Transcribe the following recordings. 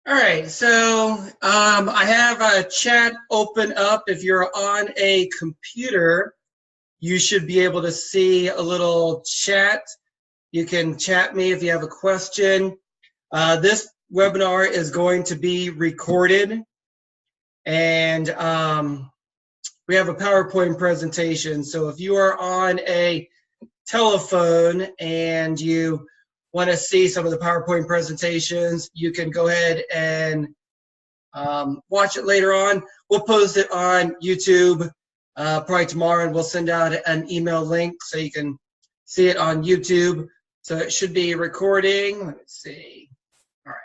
All right, so I have a chat open up. If you're on a computer, you should be able to see a little chat. You can chat me if you have a question. This webinar is going to be recorded, and we have a PowerPoint presentation. So if you are on a telephone and you want to see some of the PowerPoint presentations, you can go ahead and watch it later on. We'll post it on YouTube probably tomorrow, and we'll send out an email link so you can see it on YouTube. So it should be recording. Let me see. All right.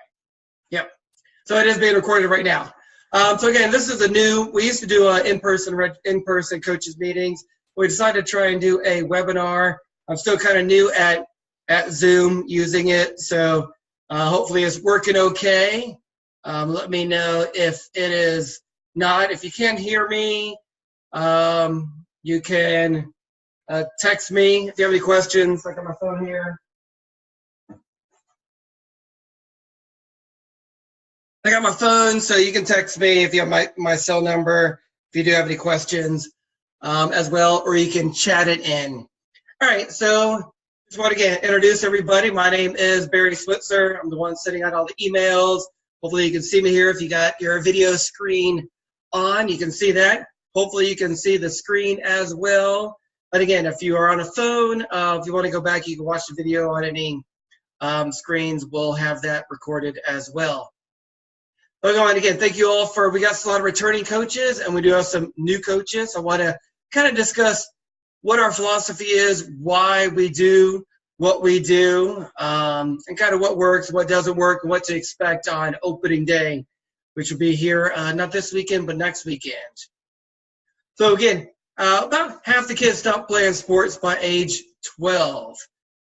Yep. So it is being recorded right now. So again, this is we used to do in-person coaches meetings. We decided to try and do a webinar. I'm still kind of new at Zoom using it, so hopefully it's working okay. Let me know if it is not. If you can't hear me, you can text me if you have any questions. I got my phone here. I got my phone, so you can text me if you have my cell number, if you do have any questions as well, or you can chat it in. All right, so just want to again introduce everybody. My name is Barry Switzer. I'm the one sending out all the emails. Hopefully you can see me here. If you got your video screen on, you can see that. Hopefully you can see the screen as well. But again, if you are on a phone, if you want to go back, you can watch the video on any screens. We'll have that recorded as well. But again, thank you all we got a lot of returning coaches, and we do have some new coaches. I want to kind of discuss what our philosophy is, why we do what we do, and kind of what works, what doesn't work, and what to expect on opening day, which will be here not this weekend, but next weekend. So again, about half the kids stop playing sports by age 12.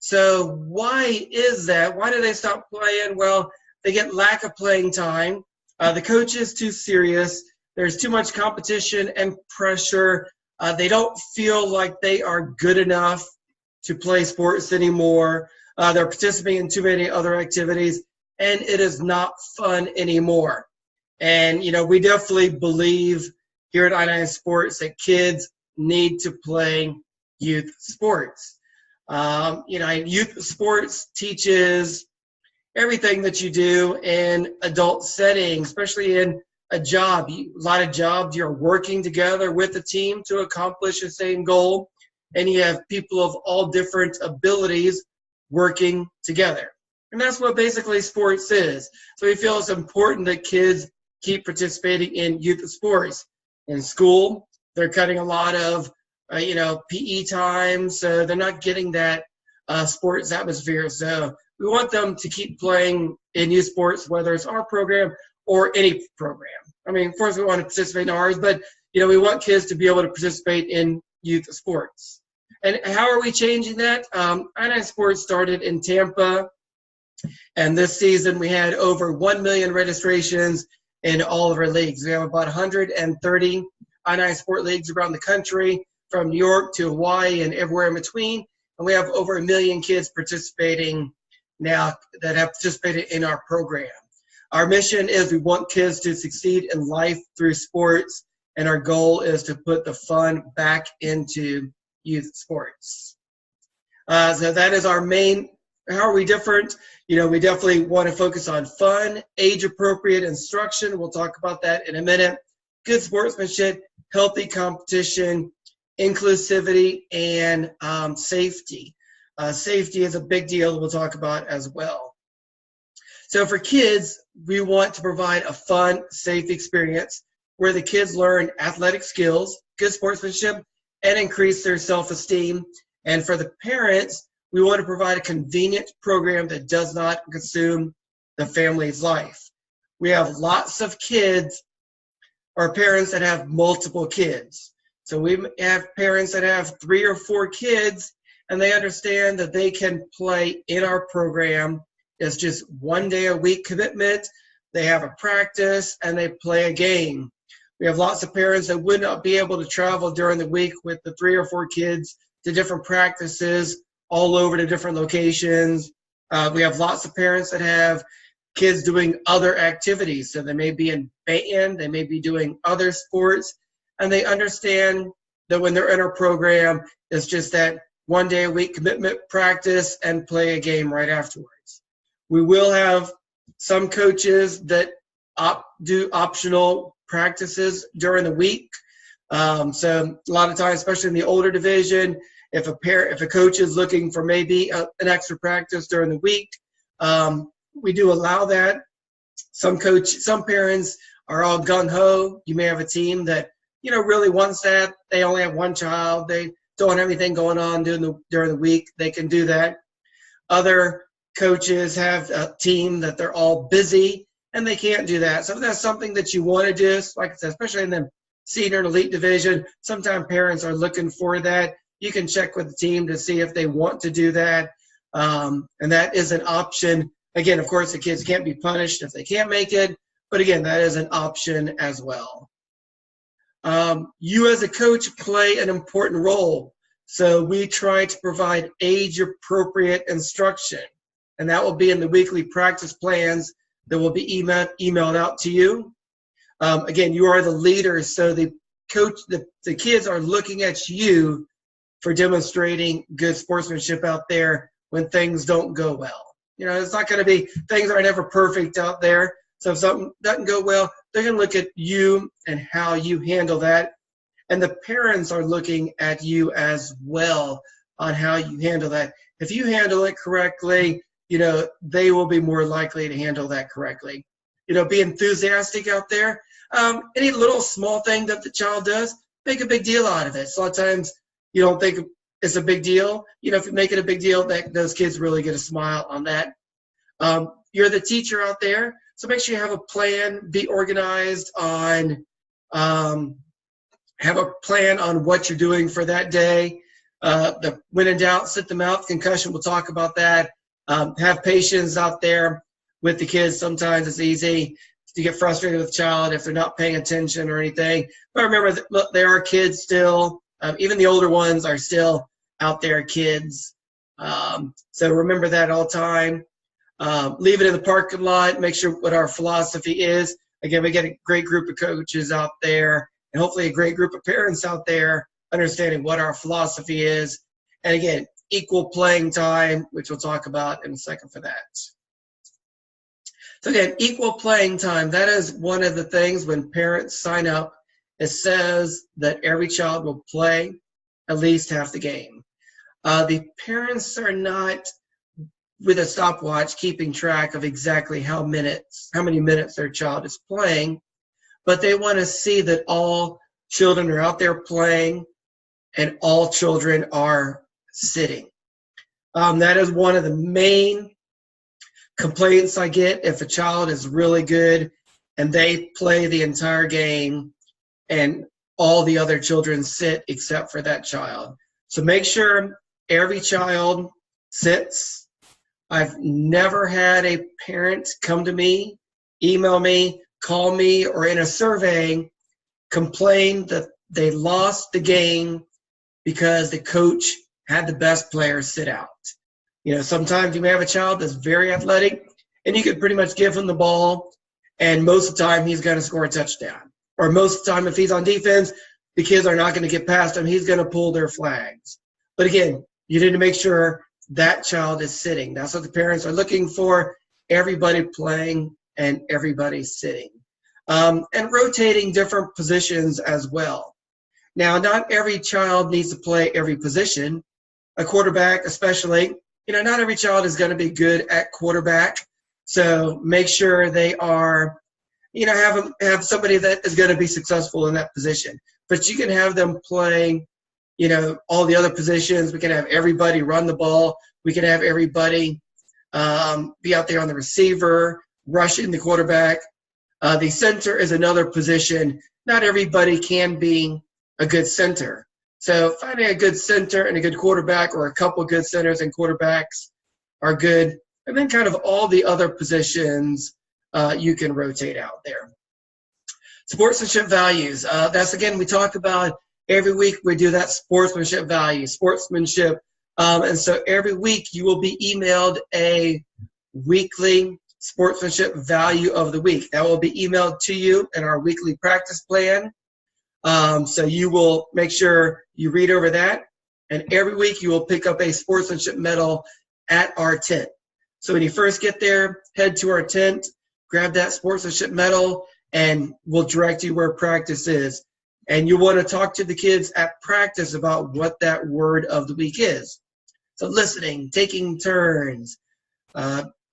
So why is that? Why do they stop playing? Well, they get lack of playing time. The coach is too serious. There's too much competition and pressure. They don't feel like they are good enough to play sports anymore. They're participating in too many other activities, and it is not fun anymore. And, we definitely believe here at I9 Sports that kids need to play youth sports. Youth sports teaches everything that you do in adult settings, especially in a job. A lot of jobs, you're working together with a team to accomplish the same goal, and you have people of all different abilities working together. And that's what basically sports is. So we feel it's important that kids keep participating in youth sports. In school, they're cutting a lot of, PE time, so they're not getting that sports atmosphere. So we want them to keep playing in youth sports, whether it's our program or any program. I mean, of course, we want to participate in ours, but, we want kids to be able to participate in youth sports. And how are we changing that? I9 Sports started in Tampa, and this season we had over 1 million registrations in all of our leagues. We have about 130 I9 Sport leagues around the country, from New York to Hawaii and everywhere in between. And we have over 1 million kids participating now that have participated in our program. Our mission is we want kids to succeed in life through sports, and our goal is to put the fun back into youth sports. So that is our main. How are we different? We definitely want to focus on fun, age-appropriate instruction. We'll talk about that in a minute. Good sportsmanship, healthy competition, inclusivity, and safety. Safety is a big deal we'll talk about as well. So for kids, we want to provide a fun, safe experience where the kids learn athletic skills, good sportsmanship, and increase their self-esteem. And for the parents, we want to provide a convenient program that does not consume the family's life. We have lots of kids or parents that have multiple kids. So we have parents that have 3 or 4 kids, and they understand that they can play in our program. It's just 1 day a week commitment. They have a practice, and they play a game. We have lots of parents that would not be able to travel during the week with the 3 or 4 kids to different practices all over to different locations. We have lots of parents that have kids doing other activities. So they may be in band, they may be doing other sports, and they understand that when they're in our program, it's just that 1 day a week commitment, practice, and play a game right afterwards. We will have some coaches that do optional practices during the week. So a lot of times, especially in the older division, if a coach is looking for maybe an extra practice during the week, we do allow that. Some parents are all gung-ho. You may have a team that really wants that. They only have one child. They don't have anything going on during the week. They can do that. Other coaches have a team that they're all busy and they can't do that. So if that's something that you want to do, like I said, especially in the senior and elite division, sometimes parents are looking for that. You can check with the team to see if they want to do that. And that is an option. Again, of course, the kids can't be punished if they can't make it. But again, that is an option as well. You as a coach play an important role. So we try to provide age-appropriate instruction. And that will be in the weekly practice plans that will be emailed out to you. Again, you are the leader, so the kids are looking at you for demonstrating good sportsmanship out there when things don't go well. It's not going to be, things are never perfect out there. So if something doesn't go well, they're going to look at you and how you handle that. And the parents are looking at you as well on how you handle that. If you handle it correctly, they will be more likely to handle that correctly. Be enthusiastic out there. Any little small thing that the child does, make a big deal out of it. So a lot of times you don't think it's a big deal. If you make it a big deal, those kids really get a smile on that. You're the teacher out there, so make sure you have a plan. Be organized on, have a plan on what you're doing for that day. When in doubt, sit them out. Concussion, we'll talk about that. Have patience out there with the kids. Sometimes it's easy to get frustrated with a child if they're not paying attention or anything. But remember, there are kids still. Even the older ones are still out there kids. So remember that all the time. Leave it in the parking lot. Make sure what our philosophy is. Again, we get a great group of coaches out there and hopefully a great group of parents out there understanding what our philosophy is. And again, equal playing time, which we'll talk about in a second for that. So again, equal playing time, that is one of the things when parents sign up, it says that every child will play at least half the game. The parents are not with a stopwatch keeping track of exactly how many minutes their child is playing, but they want to see that all children are out there playing and all children are sitting. That is one of the main complaints I get if a child is really good and they play the entire game and all the other children sit except for that child. So make sure every child sits. I've never had a parent come to me, email me, call me, or in a survey complain that they lost the game because the coach had the best players sit out. Sometimes you may have a child that's very athletic and you could pretty much give him the ball and most of the time he's going to score a touchdown. Or most of the time if he's on defense, the kids are not going to get past him. He's going to pull their flags. But again, you need to make sure that child is sitting. That's what the parents are looking for, everybody playing and everybody sitting. And rotating different positions as well. Now, not every child needs to play every position. A quarterback especially, not every child is going to be good at quarterback. So make sure they are, have somebody that is going to be successful in that position. But you can have them play, all the other positions. We can have everybody run the ball. We can have everybody be out there on the receiver, rushing the quarterback. The center is another position. Not everybody can be a good center. So finding a good center and a good quarterback or a couple good centers and quarterbacks are good. And then kind of all the other positions you can rotate out there. Sportsmanship values. That's, again, we talk about every week we do that sportsmanship value, sportsmanship. And so every week you will be emailed a weekly sportsmanship value of the week. That will be emailed to you in our weekly practice plan. So you will make sure you read over that. And every week you will pick up a sportsmanship medal at our tent. So when you first get there, head to our tent, grab that sportsmanship medal, and we'll direct you where practice is. And you want to talk to the kids at practice about what that word of the week is. So listening, taking turns,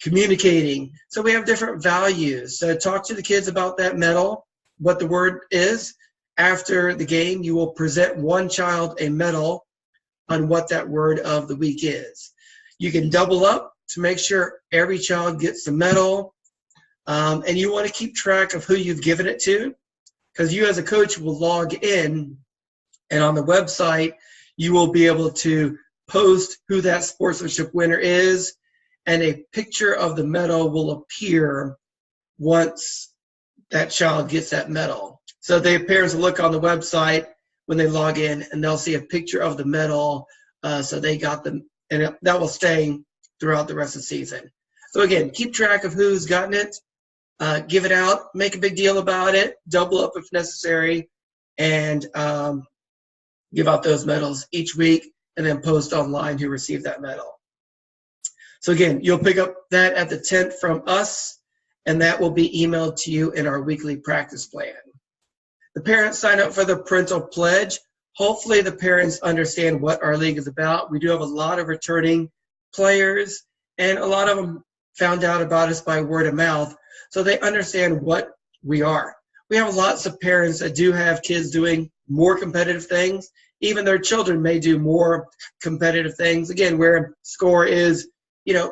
communicating. So we have different values. So talk to the kids about that medal, what the word is. After the game, you will present one child a medal on what that word of the week is. You can double up to make sure every child gets the medal. And you want to keep track of who you've given it to, because you as a coach will log in, and on the website, you will be able to post who that sportsmanship winner is, and a picture of the medal will appear once that child gets that medal. So the parents will look on the website when they log in, and they'll see a picture of the medal, so they got them, and that will stay throughout the rest of the season. So again, keep track of who's gotten it, give it out, make a big deal about it, double up if necessary, and give out those medals each week, and then post online who received that medal. So again, you'll pick up that at the tent from us, and that will be emailed to you in our weekly practice plan. The parents sign up for the parental pledge. Hopefully the parents understand what our league is about. We do have a lot of returning players, and a lot of them found out about us by word of mouth, so they understand what we are. We have lots of parents that do have kids doing more competitive things. Even their children may do more competitive things, again, where score is,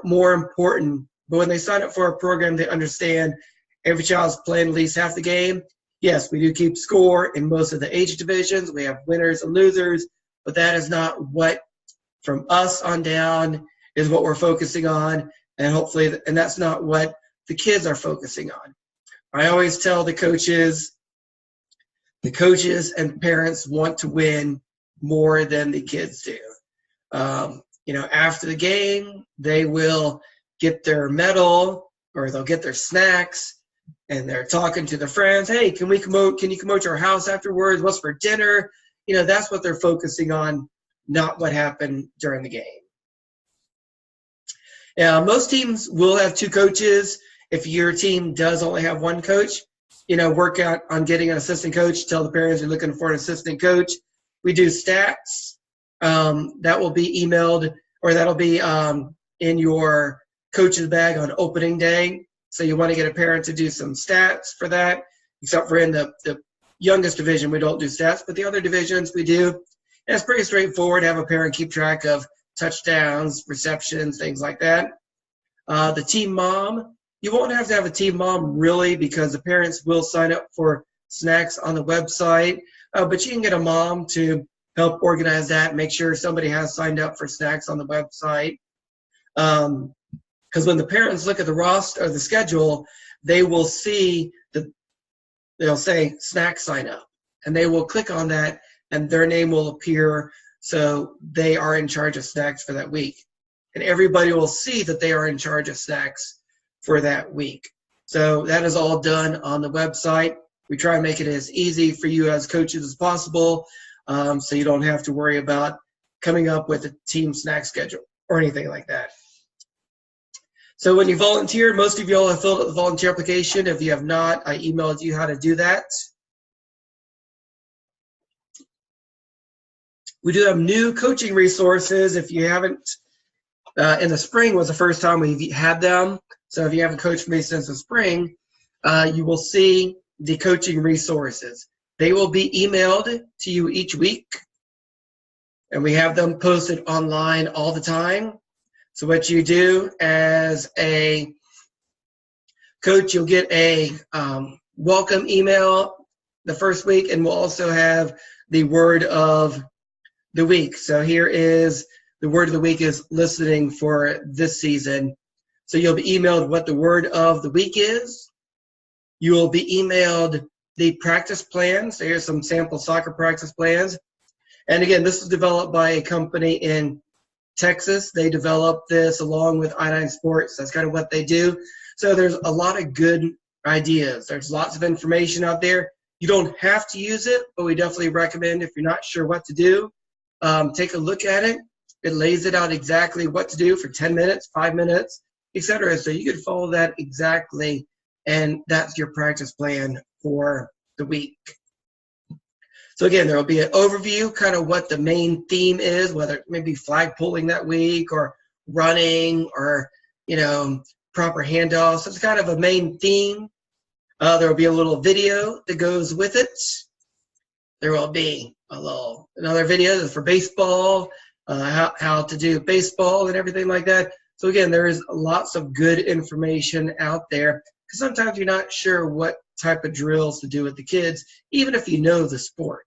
more important. But when they sign up for our program, they understand every child's playing at least half the game. Yes, we do keep score in most of the age divisions. We have winners and losers, but that is not what, from us on down, is what we're focusing on, and hopefully, and that's not what the kids are focusing on. I always tell the coaches and parents want to win more than the kids do. After the game, they will get their medal, or they'll get their snacks, and they're talking to their friends. Hey, can you come over to our house afterwards? What's for dinner? That's what they're focusing on, not what happened during the game. Most teams will have two coaches. If your team does only have one coach, work out on getting an assistant coach. Tell the parents you're looking for an assistant coach. We do stats. That will be emailed, or that'll be in your coach's bag on opening day. So you want to get a parent to do some stats for that, except for in the youngest division, we don't do stats, but the other divisions we do. And it's pretty straightforward. Have a parent keep track of touchdowns, receptions, things like that. The team mom, you won't have to have a team mom really, because the parents will sign up for snacks on the website, but you can get a mom to help organize that, make sure somebody has signed up for snacks on the website. Because when the parents look at the roster or the schedule, they will see that they'll say snack sign up, and they will click on that, and their name will appear, so they are in charge of snacks for that week. And everybody will see that they are in charge of snacks for that week. So that is all done on the website. We try and make it as easy for you as coaches as possible, so you don't have to worry about coming up with a team snack schedule or anything like that. So when you volunteer, most of you all have filled out the volunteer application. If you have not, I emailed you how to do that. We do have new coaching resources. If you haven't, in the spring was the first time we had them. So if you haven't coached me since the spring, you will see the coaching resources. They will be emailed to you each week, and we have them posted online all the time. So what you do as a coach, you'll get a welcome email the first week, and we'll also have the word of the week. So here is the word of the week is listening for this season. So you'll be emailed what the word of the week is. You will be emailed the practice plan. So here's some sample soccer practice plans. And again, this is developed by a company in Texas. They developed this along with I9 Sports. That's kind of what they do. So there's a lot of good ideas. There's lots of information out there. You don't have to use it, but we definitely recommend if you're not sure what to do, take a look at it. It lays it out exactly what to do for 10 minutes, 5 minutes, etc. So you could follow that exactly, and that's your practice plan for the week. So again, there will be an overview, kind of what the main theme is, whether it may be flag pulling that week or running or, proper handoffs. It's kind of a main theme. There will be a little video that goes with it. There will be another video for baseball, how to do baseball and everything like that. So again, there is lots of good information out there because sometimes you're not sure what type of drills to do with the kids, even if you know the sport.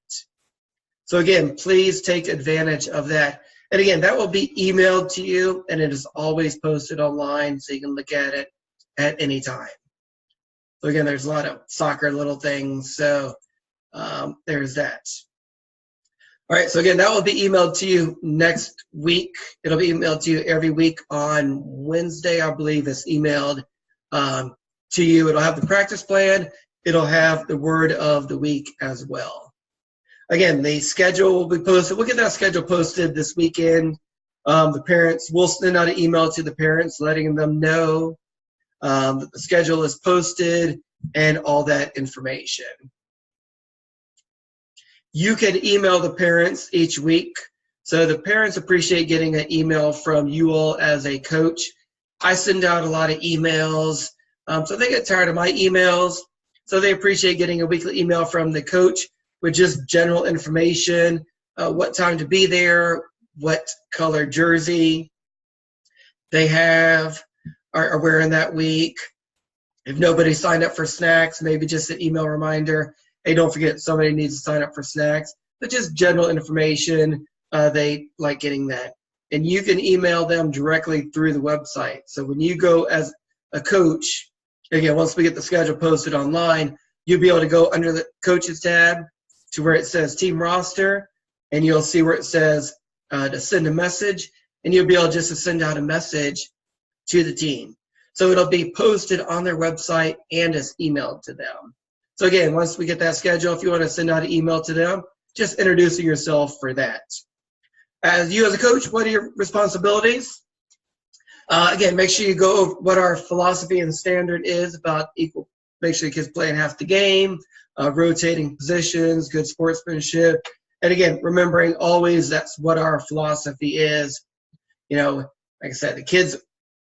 So again, please take advantage of that. And again, that will be emailed to you, and it is always posted online, so you can look at it at any time. So again, there's a lot of soccer little things, so there's that. All right, so again, that will be emailed to you next week. It'll be emailed to you every week on Wednesday, I believe it's emailed to you. It'll have the practice plan. It'll have the word of the week as well. Again, the schedule will be posted. We'll get that schedule posted this weekend. The parents, we'll send out an email to the parents letting them know that the schedule is posted and all that information. You can email the parents each week. So the parents appreciate getting an email from you all as a coach. I send out a lot of emails. So they get tired of my emails. So they appreciate getting a weekly email from the coach with just general information, what time to be there, what color jersey they have, are wearing that week. If nobody signed up for snacks, maybe just an email reminder. Hey, don't forget somebody needs to sign up for snacks. But just general information, they like getting that. And you can email them directly through the website. So when you go as a coach, again, once we get the schedule posted online, you'll be able to go under the coaches tab to where it says team roster, and you'll see where it says to send a message, and you'll be able just to send out a message to the team. So it'll be posted on their website and it's emailed to them. So again, once we get that schedule, if you want to send out an email to them, just introducing yourself for that. As you as a coach, what are your responsibilities? Again, make sure you go over what our philosophy and standard is about equal. Make sure the kids playing half the game, rotating positions, good sportsmanship. And again, remembering always that's what our philosophy is. Like I said, the kids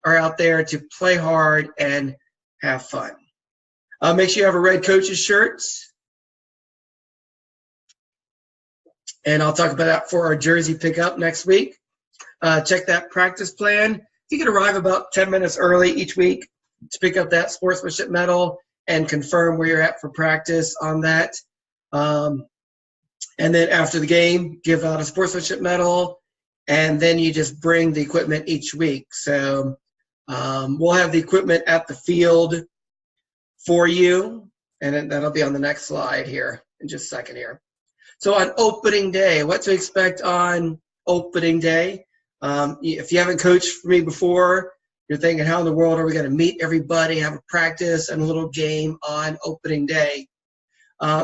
are out there to play hard and have fun. Make sure you have a red coach's shirt. And I'll talk about that for our jersey pickup next week. Check that practice plan. You can arrive about 10 minutes early each week to pick up that sportsmanship medal and confirm where you're at for practice on that. And then after the game, give out a sportsmanship medal, and then you just bring the equipment each week. So we'll have the equipment at the field for you, and that'll be on the next slide here in just a second here. So on opening day, what to expect on opening day. If you haven't coached for me before, you're thinking, how in the world are we going to meet everybody, have a practice, and a little game on opening day?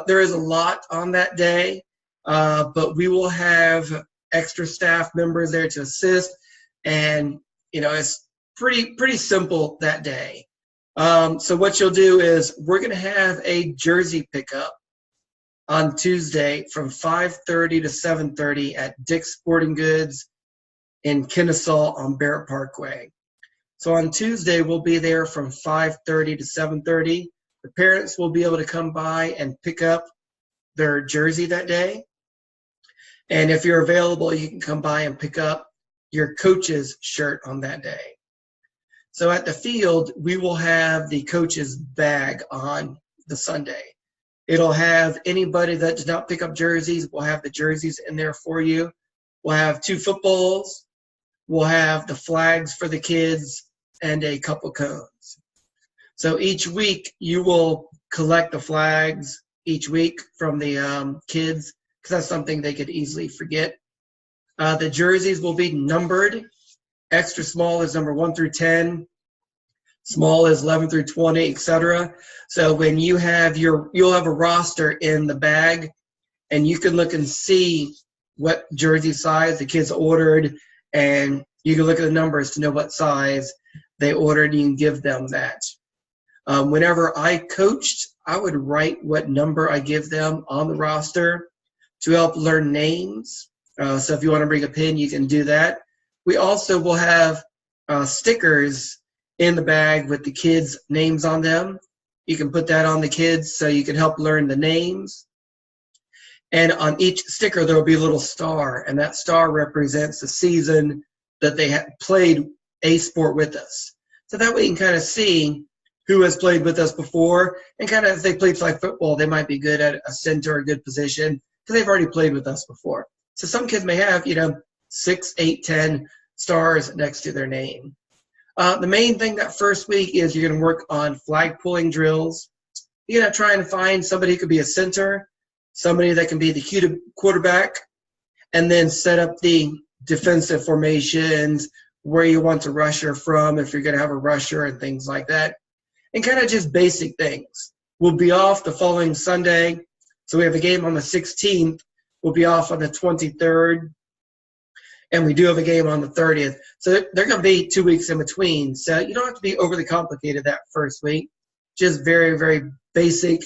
There is a lot on that day, but we will have extra staff members there to assist, and it's pretty simple that day. So what you'll do is we're going to have a jersey pickup on Tuesday from 5:30 to 7:30 at Dick's Sporting Goods in Kennesaw on Barrett Parkway. So on Tuesday, we'll be there from 5:30 to 7:30. The parents will be able to come by and pick up their jersey that day. And if you're available, you can come by and pick up your coach's shirt on that day. So at the field, we will have the coach's bag on the Sunday. It'll have anybody that does not pick up jerseys. We'll have the jerseys in there for you. We'll have 2 footballs. We'll have the flags for the kids and a couple cones. So each week, you will collect the flags each week from the kids, because that's something they could easily forget. The jerseys will be numbered. Extra small is number 1 through 10. small is 11 through 20, etc. So when you have you'll have a roster in the bag, and you can look and see what jersey size the kids ordered, and you can look at the numbers to know what size they ordered, and you can give them that. Whenever I coached, I would write what number I give them on the roster to help learn names. So if you want to bring a pin, you can do that. We also will have stickers in the bag with the kids' names on them. You can put that on the kids so you can help learn the names. And on each sticker, there will be a little star, and that star represents the season that they had played a sport with us. So that way you can kind of see who has played with us before, and kind of if they played flag football, they might be good at a center, a good position, because they've already played with us before. So some kids may have, 6, 8, 10 stars next to their name. The main thing that first week is you're going to work on flag pulling drills. You're going to try and find somebody who could be a center, somebody that can be the quarterback, and then set up the defensive formations, where you want the rusher from, if you're going to have a rusher and things like that, and kind of just basic things. We'll be off the following Sunday, so we have a game on the 16th. We'll be off on the 23rd, and we do have a game on the 30th. So they're going to be 2 weeks in between, so you don't have to be overly complicated that first week. Just very, very basic.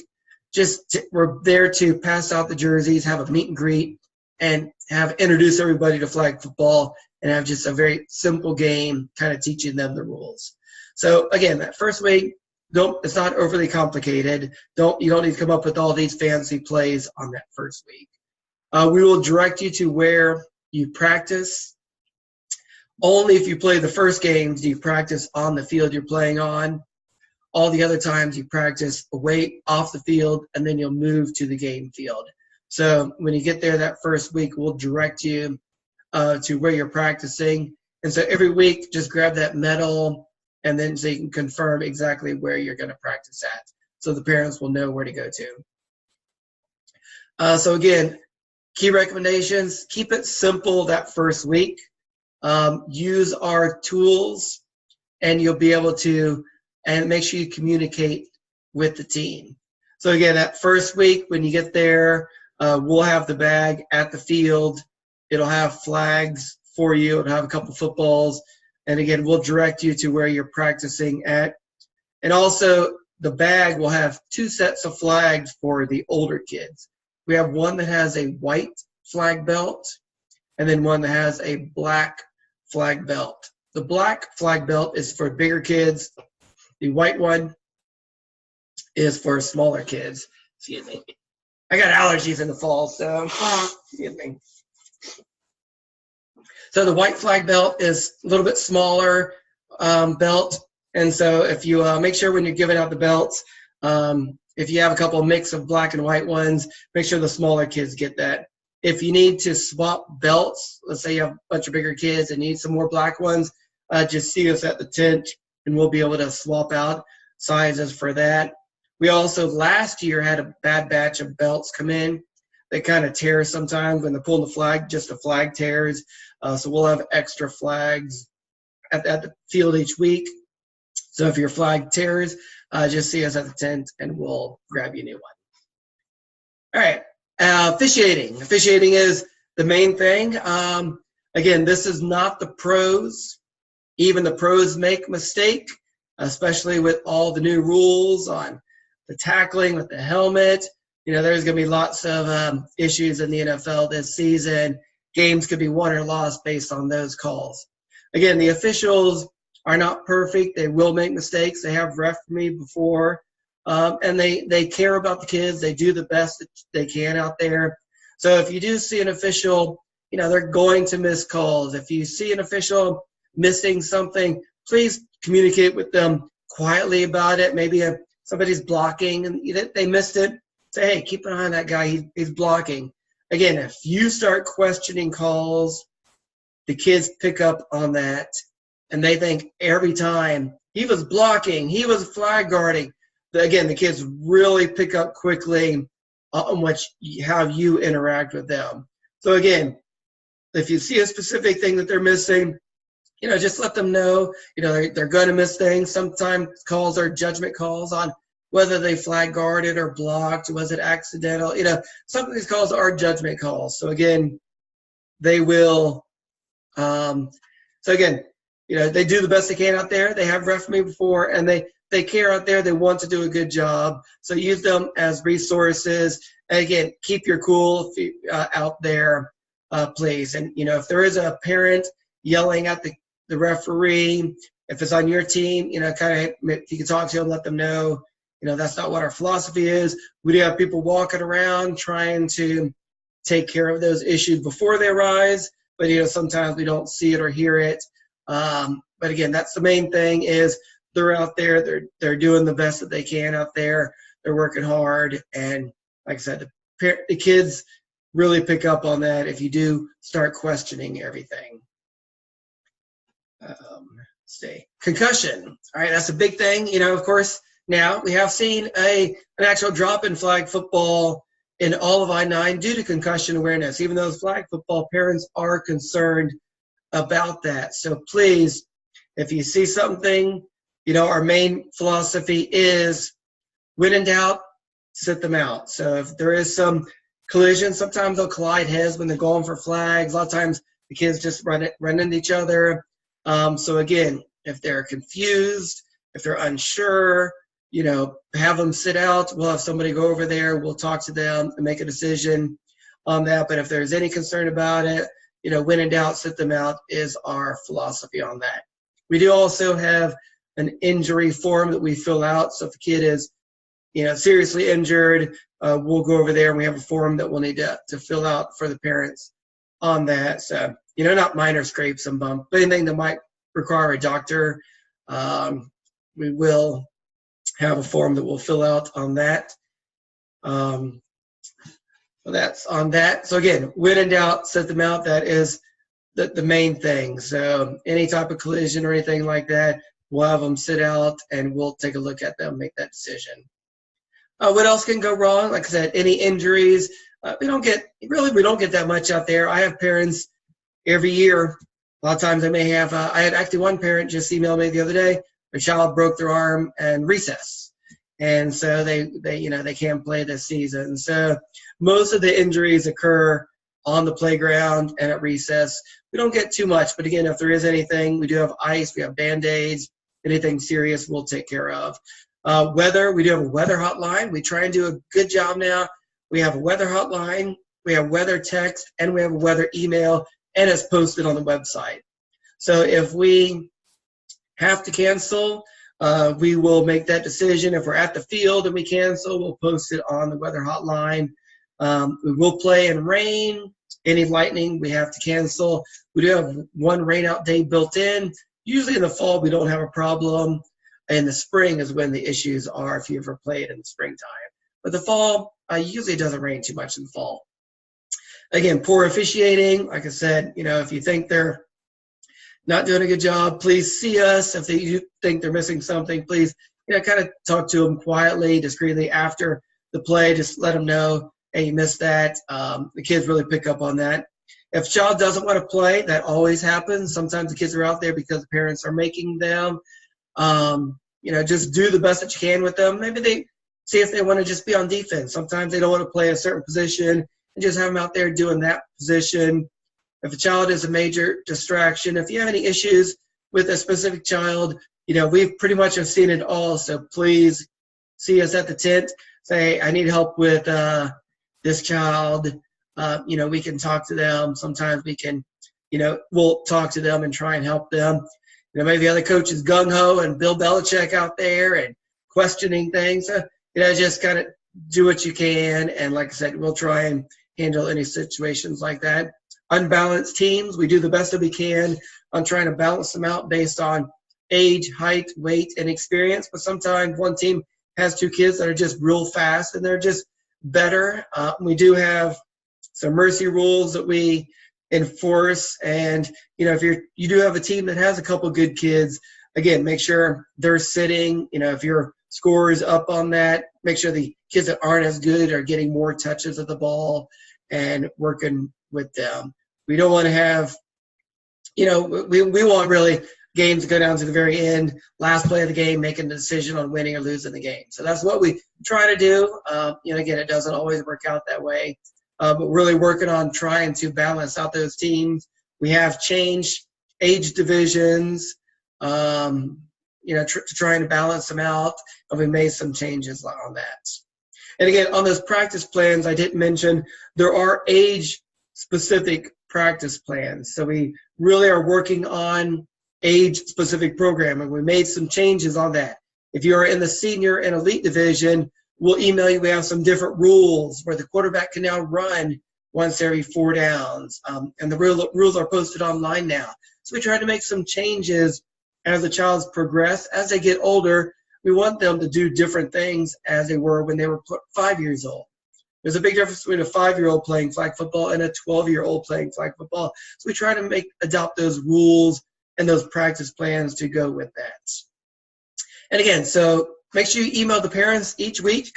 We're there to pass out the jerseys, have a meet and greet, and introduce everybody to flag football, and have just a very simple game, kind of teaching them the rules. So again, that first week, it's not overly complicated. You don't need to come up with all these fancy plays on that first week. We will direct you to where you practice. Only if you play the first games do you practice on the field you're playing on. All the other times you practice away off the field, and then you'll move to the game field. So when you get there that first week, we'll direct you to where you're practicing. And so every week, just grab that medal, and then so you can confirm exactly where you're going to practice at, so the parents will know where to go to. So again, key recommendations, keep it simple that first week. Use our tools, and you'll be able to, and make sure you communicate with the team. So again, that first week when you get there, we'll have the bag at the field. It'll have flags for you. It'll have a couple footballs. And again, we'll direct you to where you're practicing at. And also, the bag will have 2 sets of flags for the older kids. We have one that has a white flag belt, and then one that has a black flag belt. The black flag belt is for bigger kids. The white one is for smaller kids. Excuse me. I got allergies in the fall, so excuse me. So the white flag belt is a little bit smaller belt, and so if you make sure when you're giving out the belts, if you have a couple of mix of black and white ones, make sure the smaller kids get that. If you need to swap belts, let's say you have a bunch of bigger kids and need some more black ones, just see us at the tent, and we'll be able to swap out sizes for that. We also last year had a bad batch of belts come in. They kind of tear sometimes when they're pulling the flag, just the flag tears. So we'll have extra flags at the field each week. So if your flag tears, just see us at the tent and we'll grab you a new one. All right, officiating. Officiating is the main thing. Again, this is not the pros. Even the pros make mistake, especially with all the new rules on the tackling with the helmet. There's going to be lots of issues in the NFL this season. Games could be won or lost based on those calls. Again, the officials are not perfect. They will make mistakes. They have ref me before, and they care about the kids. They do the best that they can out there. So if you do see an official, they're going to miss calls. If you see an official missing something, please communicate with them quietly about it. Maybe somebody's blocking and they missed it. Say, hey, keep an eye on that guy. He's blocking. Again, if you start questioning calls, the kids pick up on that, and they think every time he was blocking, he was flag guarding. Again, the kids really pick up quickly on how you interact with them. So again, if you see a specific thing that they're missing, just let them know, they're going to miss things. Sometimes calls are judgment calls on whether they flag guarded or blocked. Was it accidental? Some of these calls are judgment calls. So again, they will, so again, they do the best they can out there. They have ref me before, and they care out there. They want to do a good job. So use them as resources. And again, keep your cool out there, please. And, if there is a parent yelling at the referee, if it's on your team, if you can talk to them, let them know, that's not what our philosophy is. We do have people walking around trying to take care of those issues before they arise, but, sometimes we don't see it or hear it. But again, that's the main thing is they're out there, they're doing the best that they can out there. They're working hard. And like I said, the kids really pick up on that if you do start questioning everything. Concussion. All right, that's a big thing. Of course, now we have seen an actual drop in flag football in all of I-9 due to concussion awareness, even though flag football parents are concerned about that. So please, if you see something, our main philosophy is when in doubt, sit them out. So if there is some collision, sometimes they'll collide heads when they're going for flags. A lot of times the kids just run into each other. So again, if they're confused, if they're unsure, have them sit out. We'll have somebody go over there. We'll talk to them and make a decision on that. But if there's any concern about it, when in doubt, sit them out is our philosophy on that. We do also have an injury form that we fill out. So if the kid is, seriously injured, we'll go over there and we have a form that we'll need to fill out for the parents on that. So, not minor scrapes and bumps, but anything that might require a doctor, we will have a form that we'll fill out on that. So that's on that. So again, when in doubt, set them out. That is the main thing. So any type of collision or anything like that, we'll have them sit out and we'll take a look at them, make that decision. What else can go wrong? Like I said, any injuries. We don't get that much out there. I have parents every year. A lot of times I may have, I had actually one parent just emailed me the other day. Their child broke their arm in recess. And so they can't play this season. So most of the injuries occur on the playground and at recess. We don't get too much, but again, if there is anything, we do have ice, we have Band-Aids, anything serious we'll take care of. Weather, we do have a weather hotline. We try and do a good job now. We have a weather hotline, we have weather text, and we have a weather email, and it's posted on the website. So if we have to cancel, we will make that decision. If we're at the field and we cancel, we'll post it on the weather hotline. We will play in rain. Any lightning, we have to cancel. We do have one rain out day built in. Usually in the fall, we don't have a problem. In the spring is when the issues are if you ever played in the springtime. But the fall, usually it doesn't rain too much in the fall. Again, poor officiating. Like I said, if you think they're not doing a good job, please see us. If you think they're missing something, please, kind of talk to them quietly, discreetly after the play. Just let them know, hey, you missed that. The kids really pick up on that. If a child doesn't want to play, that always happens. Sometimes the kids are out there because the parents are making them. Just do the best that you can with them. Maybe they see if they want to just be on defense. Sometimes they don't want to play a certain position and just have them out there doing that position. If a child is a major distraction, if you have any issues with a specific child, we pretty much have seen it all. So please see us at the tent. Say, I need help with this child. We can talk to them. Sometimes we can, we'll talk to them and try and help them. Maybe the other coach is gung-ho and Bill Belichick out there and questioning things. Just kind of do what you can. And like I said, we'll try and handle any situations like that. Unbalanced teams, we do the best that we can on trying to balance them out based on age, height, weight, and experience. But sometimes one team has two kids that are just real fast and they're just better. We do have some mercy rules that we enforce. And, if you do have a team that has a couple good kids, again, make sure they're sitting. If your score is up on that, make sure the kids that aren't as good are getting more touches of the ball and working with them. We don't want to have we want really games to go down to the very end, last play of the game, making the decision on winning or losing the game. So that's what we try to do. Again, it doesn't always work out that way, but we're really working on trying to balance out those teams. We have changed age divisions, trying to balance them out, and we made some changes on that. And again, on those practice plans, I didn't mention there are age-specific practice plans. So we really are working on age-specific programming. We made some changes on that. If you're in the senior and elite division, we'll email you. We have some different rules where the quarterback can now run once every 4 downs. And the rules are posted online now. So we try to make some changes as the child's progress. As they get older, we want them to do different things as they were when they were 5 years old. There's a big difference between a 5-year-old playing flag football and a 12-year-old playing flag football. So we try to adopt those rules and those practice plans to go with that. And again, so make sure you email the parents each week.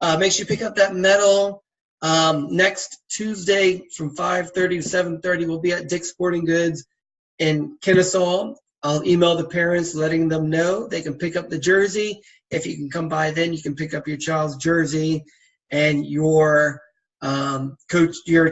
Make sure you pick up that medal. Next Tuesday from 5:30 to 7:30, we'll be at Dick's Sporting Goods in Kennesaw. I'll email the parents letting them know they can pick up the jersey. If you can come by then, you can pick up your child's jersey and your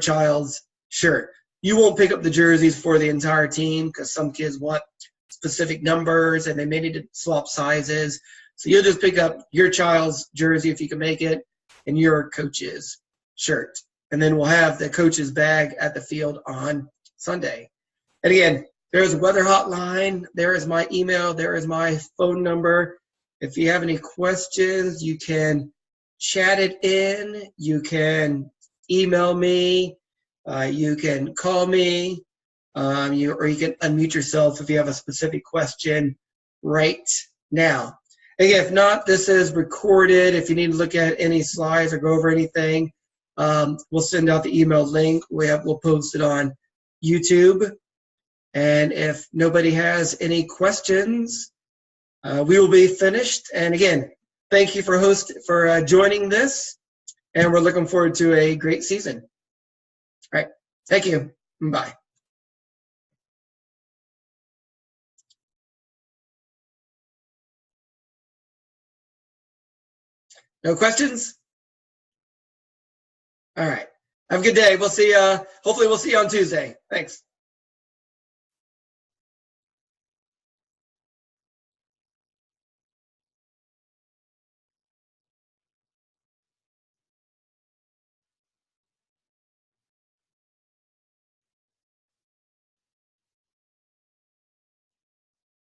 child's shirt. You won't pick up the jerseys for the entire team because some kids want specific numbers and they may need to swap sizes. So you'll just pick up your child's jersey if you can make it and your coach's shirt. And then we'll have the coach's bag at the field on Sunday. And again, there's a weather hotline. There is my email. There is my phone number. If you have any questions, you can chat it in. You can email me. You can call me. Or you can unmute yourself if you have a specific question right now. Again, if not, this is recorded. If you need to look at any slides or go over anything, we'll send out the email link. We'll post it on YouTube. And if nobody has any questions, we will be finished. And again, thank you for joining this. And we're looking forward to a great season. All right. Thank you. Bye. No questions? All right. Have a good day. We'll see. Hopefully we'll see you on Tuesday. Thanks.